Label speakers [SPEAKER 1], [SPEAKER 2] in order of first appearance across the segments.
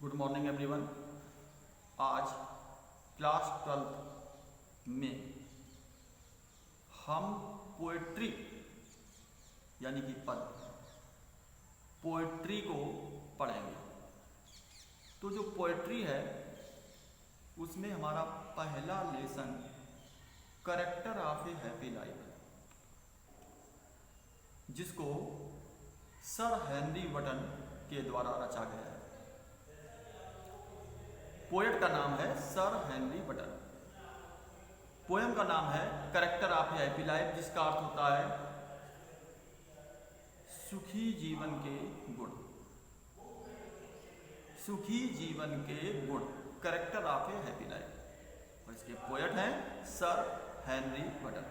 [SPEAKER 1] Good morning everyone. आज class 12 में हम पोएट्री यानी कि पद पोएट्री को पढ़ेंगे। तो जो पोएट्री है उसमें हमारा पहला lesson character of A happy life है, जिसको सर हेनरी वटन के द्वारा रचा गया है। पोएट का नाम है सर हेनरी वटन। पोएम का नाम है character of A happy life, जिसका अर्थ होता है सुखी जीवन के गुण। सुखी जीवन के गुण, character of A happy life. और इसके पोएट हैं सर हेनरी वटन।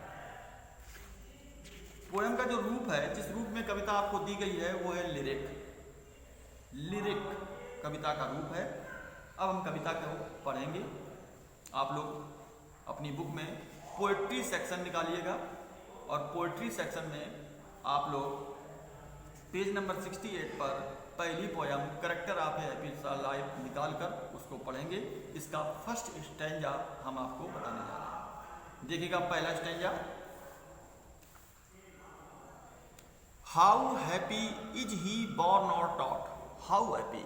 [SPEAKER 1] पोएम का जो रूप है, जिस रूप में कविता आपको दी गई है, वो है लिरिक। लिरिक कविता का रूप है। अब हम कविता को पढ़ेंगे। आप लोग अपनी बुक में पोएट्री सेक्शन निकालिएगा और पोएट्री सेक्शन में आप लोग पेज नंबर 68 पर पहली poem character of A happy life निकाल कर उसको पढ़ेंगे। इसका फर्स्ट स्टैंजा हम आपको बताने जा रहे हैं। देखिएगा पहला stanza. How happy is he born और टॉट। हाउ हैप्पी,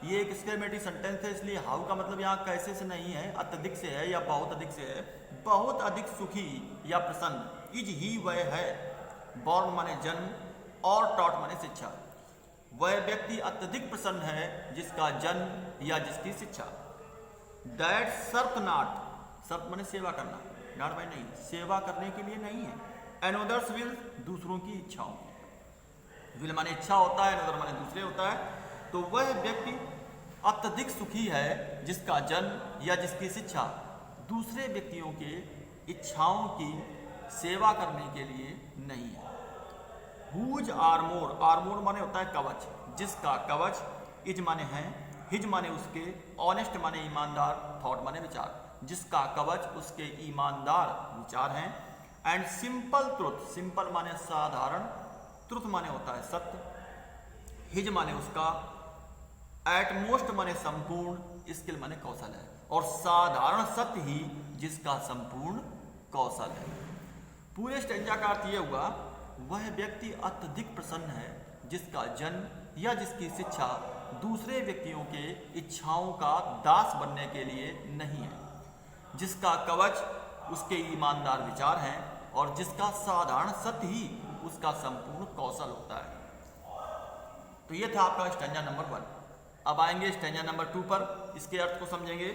[SPEAKER 1] ये एक एक्सक्लेमेटरी सेंटेंस है, इसलिए हाउ का मतलब यहाँ कैसे से नहीं है, अत्यधिक से है या बहुत अधिक से है। बहुत अधिक सुखी या प्रसन्न। इज ही वह है, बॉर्न माने जन्म और टॉट माने शिक्षा। वह व्यक्ति अत्यधिक प्रसन्न है जिसका जन्म या जिसकी शिक्षा। दैट सर्थ नॉट, सर्थ माने सेवा करना, नॉट बाय नहीं, सेवा करने के लिए नहीं है। एनोदर्स विल, दूसरों की इच्छाओं। विल माने इच्छा होता है, एनोदर माने दूसरे होता है। तो वह व्यक्ति अत्यधिक सुखी है जिसका जन्म या जिसकी शिक्षा दूसरे व्यक्तियों के इच्छाओं की सेवा करने के लिए नहीं है। हुज आर्मोर, आर्मोर माने होता है कवच, जिसका कवच। इज माने है, हिज माने उसके, ऑनेस्ट माने ईमानदार, थॉट माने विचार, जिसका कवच उसके ईमानदार विचार हैं। एंड सिंपल ट्रुथ, सिंपल माने साधारण, ट्रुथ माने होता है सत्य, हिज माने उसका, एटमोस्ट माने संपूर्ण, स्किल माने कौशल है, और साधारण सत्य ही जिसका संपूर्ण कौशल है। पूरे स्टेंजा का अर्थ यह हुआ, वह व्यक्ति अत्यधिक प्रसन्न है जिसका जन्म या जिसकी शिक्षा दूसरे व्यक्तियों के इच्छाओं का दास बनने के लिए नहीं है, जिसका कवच उसके ईमानदार विचार हैं, और जिसका साधारण सत्य ही उसका संपूर्ण कौशल होता है। तो ये था आपका स्टेंजा नंबर 1। अब आएंगे स्टेंजा नंबर 2 पर, इसके अर्थ को समझेंगे।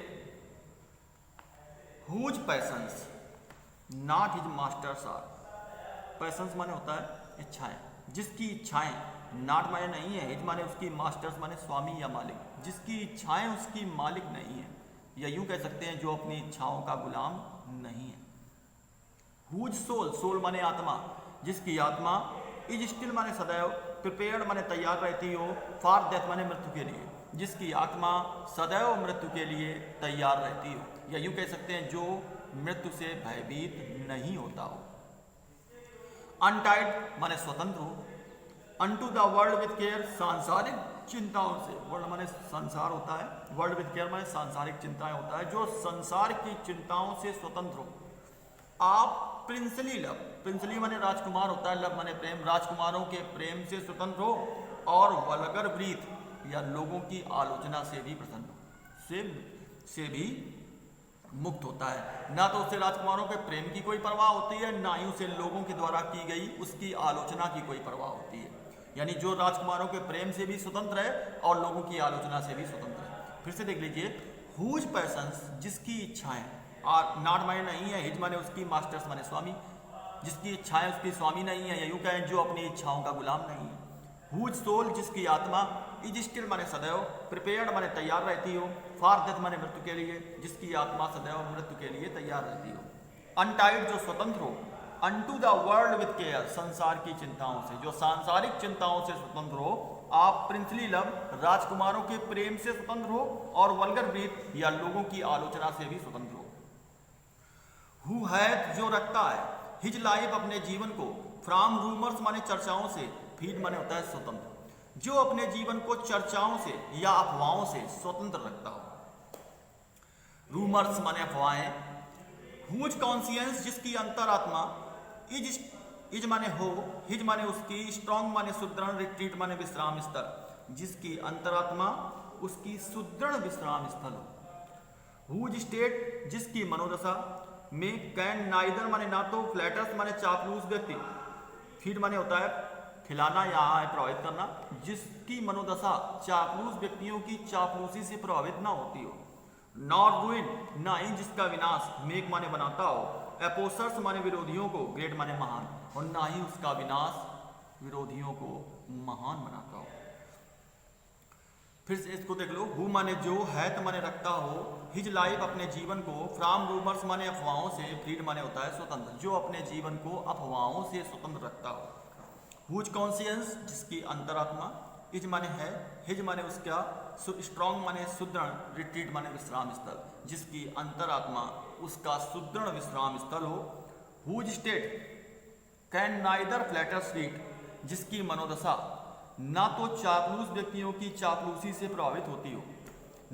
[SPEAKER 1] Whose passions not his masters are. Passions माने होता है इच्छाएं, जिसकी इच्छाएं, नॉट माने नहीं है, हिज माने उसकी, मास्टर्स माने स्वामी या मालिक, जिसकी इच्छाएं उसकी मालिक नहीं है, या यूं कह सकते हैं जो अपनी इच्छाओं का गुलाम नहीं है। हुज सोल, सोल माने आत्मा, जिसकी आत्मा, इज स्टिल माने सदैव, प्रिपेयर्ड माने तैयार रहती हो, फॉर डेथ माने मृत्यु के लिए, जिसकी आत्मा सदैव मृत्यु के लिए तैयार रहती हो, या यूं कह सकते हैं जो मृत्यु से भयभीत नहीं होता हो। अनटाइड माने स्वतंत्र हो, unto the world with care, सांसारिक चिंताओं से, वर्ल्ड माने संसार होता है, वर्ल्ड विद केयर माने सांसारिक चिंताएं होता है, जो संसार की चिंताओं से स्वतंत्र हो। आप प्रिंसली लव, प्रिंसली माने राजकुमार होता है, लव माने प्रेम, राजकुमारों के प्रेम से स्वतंत्र हो, और वल्गर ब्रीथ या लोगों की आलोचना से भी प्रसन्न हो, से भी मुक्त होता है। ना तो उसे राजकुमारों के प्रेम की कोई परवाह होती है, ना ही उसे लोगों के द्वारा की गई उसकी आलोचना की कोई परवाह होती है। यानी जो राजकुमारों के प्रेम से भी स्वतंत्र है और लोगों की आलोचना से भी स्वतंत्र है। फिर से देख लीजिए। हुज पैशंस, जिसकी इच्छाएं, और नॉट माने नहीं है, हिज माने उसकी, मास्टर्स माने स्वामी, जिसकी इच्छाएं उसकी स्वामी नहीं है, या यूं कहें जो अपनी इच्छाओं का गुलाम नहीं है। हुज सोल, जिसकी आत्मा, इज स्टिल माने सदैव, प्रिपेयर्ड माने तैयार रहती हो, फॉर डेथ माने मृत्यु के लिए, जिसकी आत्मा सदैव मृत्यु के लिए तैयार रहती हो। अनटाइड, जो स्वतंत्र हो, unto the world with care, संसार की चिंताओं से, जो सांसारिक चिंताओं से स्वतंत्र हो। आप प्रिंसली लव, राजकुमारों के प्रेम से स्वतंत्र हो, और वल्गर ब्रीथ या लोगों की आलोचना से भी स्वतंत्र हो। हु हैथ, जो रखता है, हिज लाइफ, अपने जीवन को, फ्रॉम रूमर्स माने चर्चाओं से, फीड माने होता है स्वतंत्र, जो अपने जीवन को चर्चाओं से या अफवाहों से स्वतंत्र रखता हो। रूमर्स माने अफवाहें। हुज कॉन्सियंस जिसकी अंतरात्मा, इज माने हो, हिज माने उसकी, स्ट्रॉन्ग माने सुदृढ़, रिट्रीट माने विश्राम स्थल, जिसकी अंतरात्मा उसकी सुदृढ़ विश्राम स्थल हो। हुज स्टेट जिसकी मनोदशा में, कैन नाइदर माने ना तो, फ्लैटर्स माने चापलूस व्यक्ति, फीड माने होता है खिलाना या प्रभावित करना, जिसकी मनोदशा चापलूस व्यक्तियों की चापलूसी से प्रभावित ना होती हो। नॉर रुइन ना ही जिसका विनाश, मेक माने बनाता हो, एपोसर्स माने विरोधियों को, ग्रेट माने महान, और ना ही उसका विनाश विरोधियों को महान बनाता हो। फिर से इसको देख लो। हु माने जो, हैत माने रखता हो, हिज लाइफ अपने जीवन को, फ्रॉम रूमर्स माने अफवाहों से, फ्रीड माने होता है स्वतंत्र, जो अपने जीवन को अफवाहों से स्वतंत्र रखता हो। हुज कॉन्सियंस जिसकी अंतरात्मा, इज माने है, हिज माने उसका, स्ट्रॉन्ग माने सुदृढ़, रिट्रीट माने विश्राम स्थल, जिसकी अंतरात्मा उसका सुदृढ़ विश्राम स्थल हो। Whose state can neither flatter sweet जिसकी मनोदशा ना तो चापलूस व्यक्तियों की चापलूसी से प्रभावित होती हो,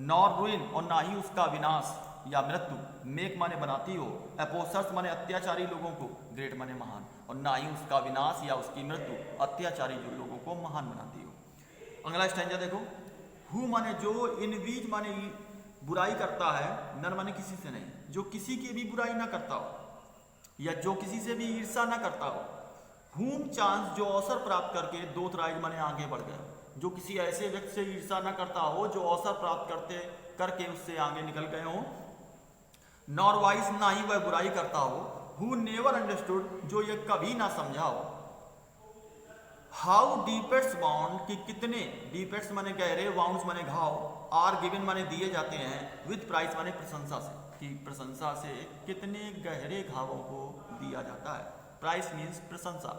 [SPEAKER 1] नॉर रुइन और ना ही उसका विनाश या मृत्यु, मेक माने बनाती हो, एपोसर्स माने अत्याचारी लोगों को, ग्रेट माने महान, और ना ही उसका विनाश या उसकी मृत्यु अत्याचारी जो लोगों को महान बनाती हो। अगला स्टैंजा देखो। हु माने जो, इनवीज माने बुराई करता है, नर माने किसी से नहीं, जो किसी की भी बुराई ना करता हो या जो किसी से भी ईर्षा ना करता हो। हुम चांस जो अवसर प्राप्त करके, दो थ्राइज माने आगे बढ़ गए, जो किसी ऐसे व्यक्ति से ईर्षा ना करता हो जो अवसर प्राप्त करके उससे आगे निकल गए हो। नॉर वाइस ना ही वह बुराई करता हो। हु नेवर अंडरस्टूड जो ये कभी ना समझा हो। हाउ डीपेट्स बाउंड कि कितने, डीपेट्स माने गहरे, बाउंड्स माने घाव, आर गिवन माने दिए जाते हैं, विद प्राइस माने प्रशंसा से, कि प्रशंसा से कितने गहरे घावों को दिया जाता है। प्राइस मीन्स प्रशंसा।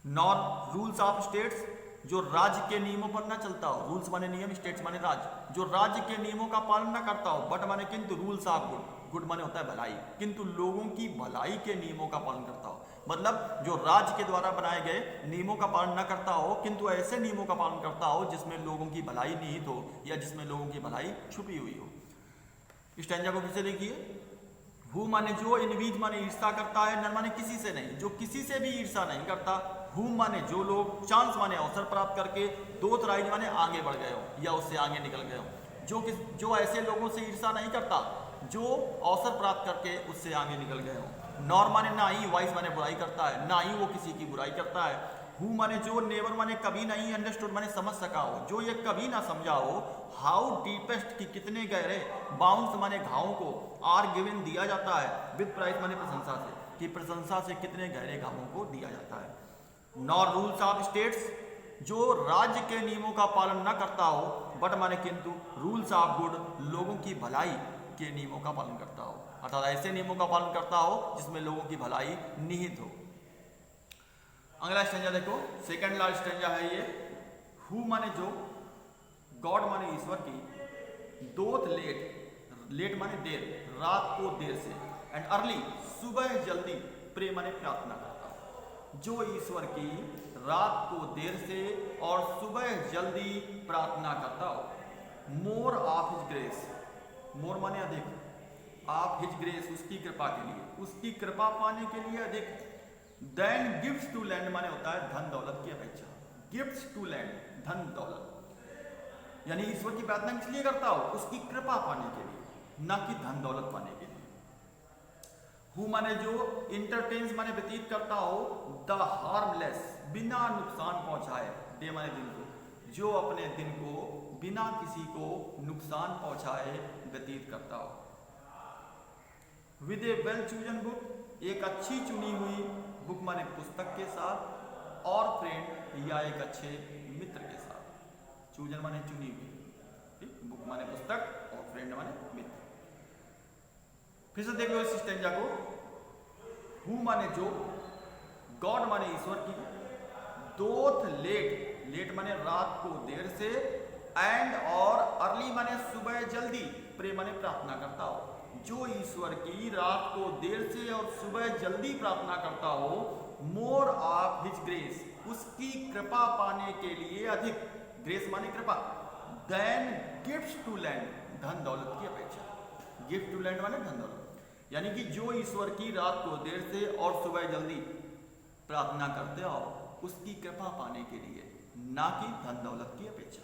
[SPEAKER 1] नॉर रूल्स ऑफ स्टेट्स जो राज्य के नियमों पर ना चलता हो, रूल्स माने नियम, स्टेट्स माने राज्य, जो राज्य के नियमों का पालन ना करता हो, बट माने किंतु, रूल्स ऑफ गुड, गुड माने होता है भलाई, किंतु लोगों की भलाई के नियमों का पालन करता हो, मतलब जो राज्य के द्वारा बनाए गए नियमों का पालन ना करता हो किंतु ऐसे नियमों का पालन करता हो जिसमें लोगों की भलाई निहित हो या जिसमें लोगों की भलाई छुपी हुई हो। स्टैंजा को फिर से देखिए। हु माने जो, इनवीज माने ईर्षा करता है, नर माने किसी से नहीं, जो किसी से भी ईर्षा नहीं करता। हुम माने जो लोग, चांस माने अवसर प्राप्त करके, दो थ्राइज माने आगे बढ़ गए हो या उससे आगे निकल गए हो, जो ऐसे लोगों से ईर्षा नहीं करता जो अवसर प्राप्त करके उससे आगे निकल गए हो। नॉर माने ना ही, वाइस माने बुराई करता है, ना ही वो किसी की बुराई करता है। हु माने जो, नेवर माने कभी नहीं, अंडरस्टूड माने समझ सका हो, जो ये कभी ना समझा हो। हाउ डीपेस्ट की कितने गहरे, बाउंड्स माने घावों को, आर गिवन दिया जाता है, विद प्राइस माने प्रशंसा से, कि प्रशंसा से कितने गहरे घावों को दिया जाता है। नॉर रूल्स ऑफ स्टेट्स जो राज्य के नियमों का पालन न करता हो, बट माने किंतु, रूल्स ऑफ गुड लोगों की भलाई के नियमों का पालन करता हो, अर्थात ऐसे नियमों का पालन करता हो जिसमें लोगों की भलाई निहित हो। अगला स्टेंजा देखो, सेकंड लास्ट स्टेंजा है ये। हु माने जो, गॉड माने ईश्वर की, दोथ लेट, लेट माने देर, रात को देर से, एंड अर्ली सुबह जल्दी, प्रे माने प्रार्थना करता हो, जो ईश्वर की रात को देर से और सुबह जल्दी प्रार्थना करता हो। मोर ऑफ हिज ग्रेस, मोर माने अधिक, ऑफ हिज ग्रेस उसकी कृपा के लिए, उसकी कृपा पाने के लिए अधिक। देन गिफ्ट्स टू लैंड माने होता है धन दौलत की अपेक्षा, गिफ्ट्स टू लैंड धन दौलत, यानी ईश्वर की प्रार्थना किस लिए करता हो, उसकी कृपा पाने के लिए, ना कि धन दौलत पाने के लिए। हु माने जो, इंटरटेन्स माने व्यतीत करता हो, द हार्मलेस बिना नुकसान पहुंचाए, डे माने दिन को, जो अपने दिन को बिना किसी को नुकसान पहुंचाए व्यतीत करता हो। With A well chosen book, एक अच्छी चुनी हुई बुक माने पुस्तक के साथ, और फ्रेंड या एक अच्छे मित्र के साथ। चूजन माने चुनी हुई, ठीक, बुक माने पुस्तक और फ्रेंड माने मित्र। फिर से देख लो इस स्टेंजा को। हु माने जो, गॉड माने ईश्वर की, दोथ लेट, लेट माने रात को देर से, एंड और अर्ली माने सुबह जल्दी, प्रे माने प्रार्थना करता हो, जो ईश्वर की रात को देर से और सुबह जल्दी प्रार्थना करता हो। मोर ऑफ हिज ग्रेस उसकी कृपा पाने के लिए अधिक, ग्रेस माने कृपा, देन गिफ्ट्स टू लैंड, धन दौलत की अपेक्षा, गिफ्ट टू लैंड माने धन दौलत, यानी कि जो ईश्वर की रात को देर से और सुबह जल्दी प्रार्थना करते हो उसकी कृपा पाने के लिए, ना कि धन दौलत की अपेक्षा,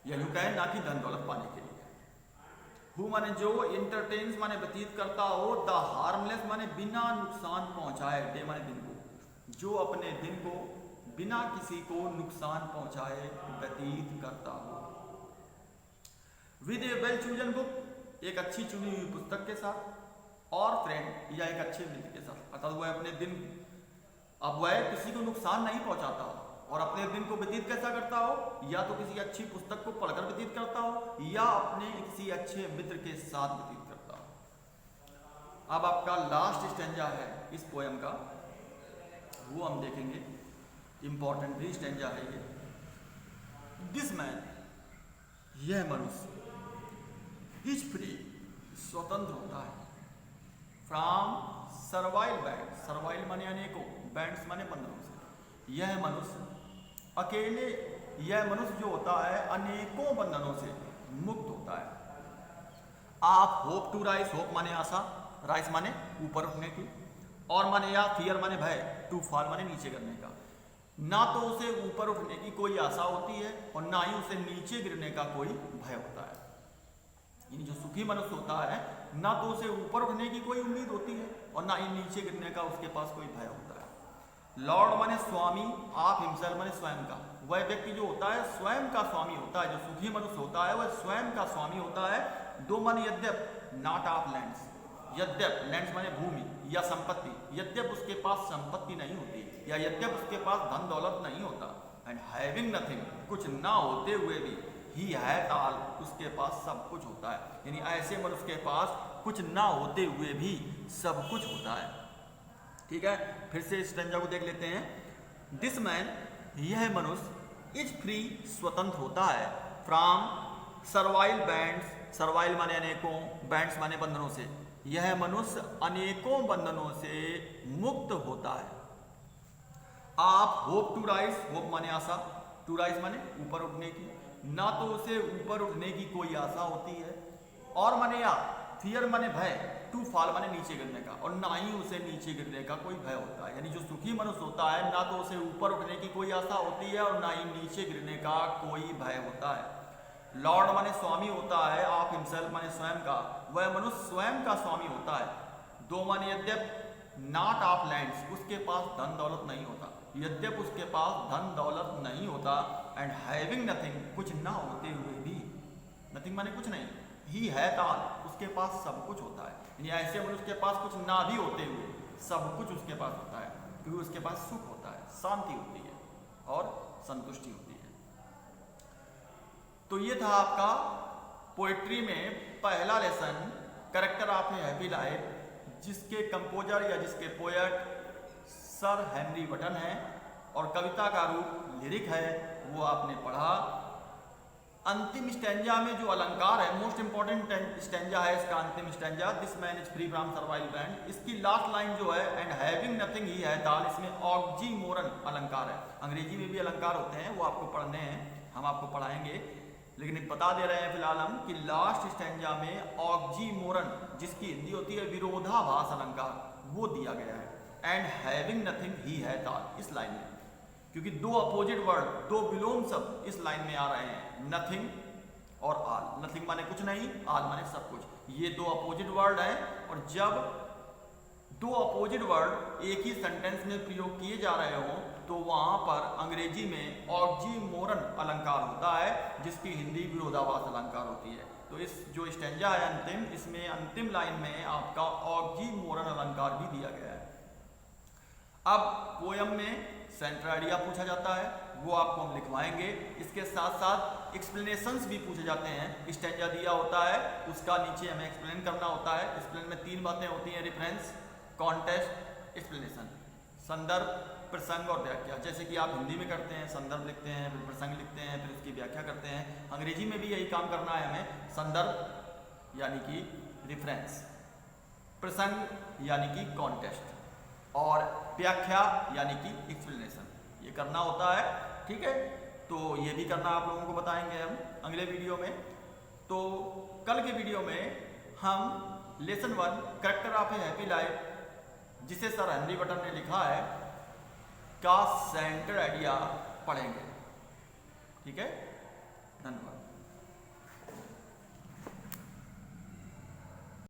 [SPEAKER 1] या यूं कहें ना कि धन दौलत पाने के लिए। हु माने जो, इंटरटेन्स माने व्यतीत करता हो, द हार्मलेस माने बिना नुकसान पहुंचाए, डे माने दिन को, जो अपने दिन को बिना किसी को नुकसान पहुंचाए व्यतीत करता हो। With A well chosen book, एक अच्छी चुनी हुई पुस्तक के साथ, और फ्रेंड या एक अच्छे मित्र के साथ, अर्थात वह अपने दिन, अब वह किसी को नुकसान नहीं पहुंचाता हो और अपने दिन को व्यतीत कैसा करता हो, या तो किसी अच्छी पुस्तक को पढ़कर व्यतीत करता हो या अपने किसी अच्छे मित्र के साथ व्यतीत करता हो। अब आपका लास्ट स्टेंजा है इस पोयम का, वो हम देखेंगे, इंपॉर्टेंट भी स्टेंजा है ये। दिस मैन, यह मनुष्य, इज फ्री, स्वतंत्र होता है, फ्रॉम सर्वाइल बैंड, सर्वाइल माने अनेकों, बैंड्स माने बंधनों से, यह मनुष्य अकेले, यह मनुष्य जो होता है अनेकों बंधनों से मुक्त होता है। आप होप टू राइज, होप माने आशा, राइज माने ऊपर उठने की, और माने या फियर माने भय, टू फॉल माने नीचे गिरने का। ना तो उसे ऊपर उठने की कोई आशा होती है और ना ही उसे नीचे गिरने का कोई भय होता है। यानी जो सुखी मनुष्य होता है ना तो उसे ऊपर उठने की कोई उम्मीद होती है और ना ही नीचे गिरने का उसके पास कोई भय होता है। लॉर्ड माने स्वामी, आप हिमसेल्फ माने स्वयं का, वह व्यक्ति जो होता है स्वयं का स्वामी होता है, जो सुखी मनुष्य होता है वह स्वयं का स्वामी होता है। दो माने यद्यप, नॉट ऑफ लैंड्स, यद्यप, लैंड्स माने भूमि या संपत्ति, यद्यप उसके पास संपत्ति नहीं होती या यद्यप उसके पास धन दौलत नहीं होता, एंड हैविंग नथिंग, कुछ ना होते हुए भी, ही हैथ ऑल, उसके पास सब कुछ होता है। यानी ऐसे मनुष्य के पास कुछ ना होते हुए भी सब कुछ होता है। ठीक है, फिर से इस स्टेंजा को देख लेते हैं। दिस मैन, यह मनुष्य, इज फ्री, स्वतंत्र होता है, फ्रॉम सर्वाइल बैंड्स, सर्वाइल माने अनेकों, बैंड्स माने बंधनों से, यह मनुष्य अनेकों बंधनों से मुक्त होता है। आप होप टू राइज, होप माने आशा, टू राइज माने ऊपर उठने की, ना तो उसे ऊपर उठने की कोई आशा होती है, और माने या फियर माने भय, टू फॉल माने नीचे गिरने का, और ना ही उसे नीचे गिरने का कोई भय होता है। यानी जो सुखी मनुष्य होता है ना तो उसे ऊपर उठने की कोई आशा होती है और ना ही नीचे गिरने का कोई भय होता है। लॉर्ड माने स्वामी होता है, आप हिमसेल्फ माने स्वयं का, वह मनुष्य स्वयं का स्वामी होता है। दो माने यद्यप, नॉट ऑफ लैंड्स, उसके पास धन दौलत नहीं होता, यद्यप उसके पास धन दौलत नहीं होता, एंड हैविंग नथिंग, कुछ ना होते हुए भी, नथिंग माने कुछ नहीं, ही हैथ ऑल, उसके पास सब कुछ होता है। यानी ऐसे मनुष्य के पास कुछ ना भी होते हुए सब कुछ उसके पास होता है, क्योंकि उसके पास सुख होता है, शांति होती है और संतुष्टि होती है। तो ये था आपका पोएट्री में पहला lesson, character of A happy life, जिसके कंपोजर या जिसके पोएट सर हेनरी बटन है, और कविता का रूप लिरिक है, वो आपने पढ़ा। अंतिम स्टेंजा में जो अलंकार है, मोस्ट इंपॉर्टेंट स्टेंजा है इसका अंतिम stanza, this man is free from servile band, इसकी लास्ट लाइन जो है, एंड हैविंग नथिंग ही है दाल, इसमें ऑक्सीमोरन अलंकार है। अंग्रेजी में भी अलंकार होते हैं, वो आपको पढ़ने हैं, हम आपको पढ़ाएंगे, लेकिन बता दे रहे हैं फिलहाल हम कि लास्ट स्टेंजा में ऑक्सीमोरन, जिसकी हिंदी होती है विरोधाभास अलंकार, वो दिया गया है। एंड हैविंग नथिंग ही है दाल, इस लाइन में, क्योंकि दो अपोजिट वर्ड, दो विलोम शब्द इस लाइन में आ रहे हैं, नथिंग और आल। नथिंग माने कुछ नहीं, आल माने सब कुछ, ये दो अपोजिट वर्ड हैं, और जब दो अपोजिट वर्ड एक ही सेंटेंस में प्रयोग किए जा रहे हों तो वहां पर अंग्रेजी में ऑक्सीमोरन अलंकार होता है, जिसकी हिंदी विरोधाभास अलंकार होती है। तो इस जो स्टेंजा है अंतिम, इसमें अंतिम लाइन में आपका ऑक्सीमोरन अलंकार भी दिया गया है। अब पोयम में सेंटर आइडिया पूछा जाता है, वो आपको हम लिखवाएंगे, इसके साथ साथ एक्सप्लेनेशंस भी पूछे जाते हैं। स्टेंजा दिया होता है, उसका नीचे हमें एक्सप्लेन करना होता है। एक्सप्लेन में तीन बातें होती हैं, रेफरेंस, कॉन्टेक्स्ट, एक्सप्लेनेशन, संदर्भ, प्रसंग और व्याख्या। जैसे कि आप हिंदी में करते हैं, संदर्भ लिखते हैं, फिर प्रसंग लिखते हैं, फिर उसकी व्याख्या करते हैं, अंग्रेजी में भी यही काम करना है हमें। संदर्भ यानी कि रेफरेंस, प्रसंग यानी कि कॉन्टेक्स्ट, और व्याख्या यानी कि एक्सप्लेनेशन, ये करना होता है। ठीक है, तो ये भी करना आप लोगों को बताएंगे हम अगले वीडियो में। तो कल के वीडियो में हम lesson 1 character of A happy life, जिसे सर हेनरी बटन ने लिखा है, का सेंटर आइडिया पढ़ेंगे। ठीक है, धन्यवाद।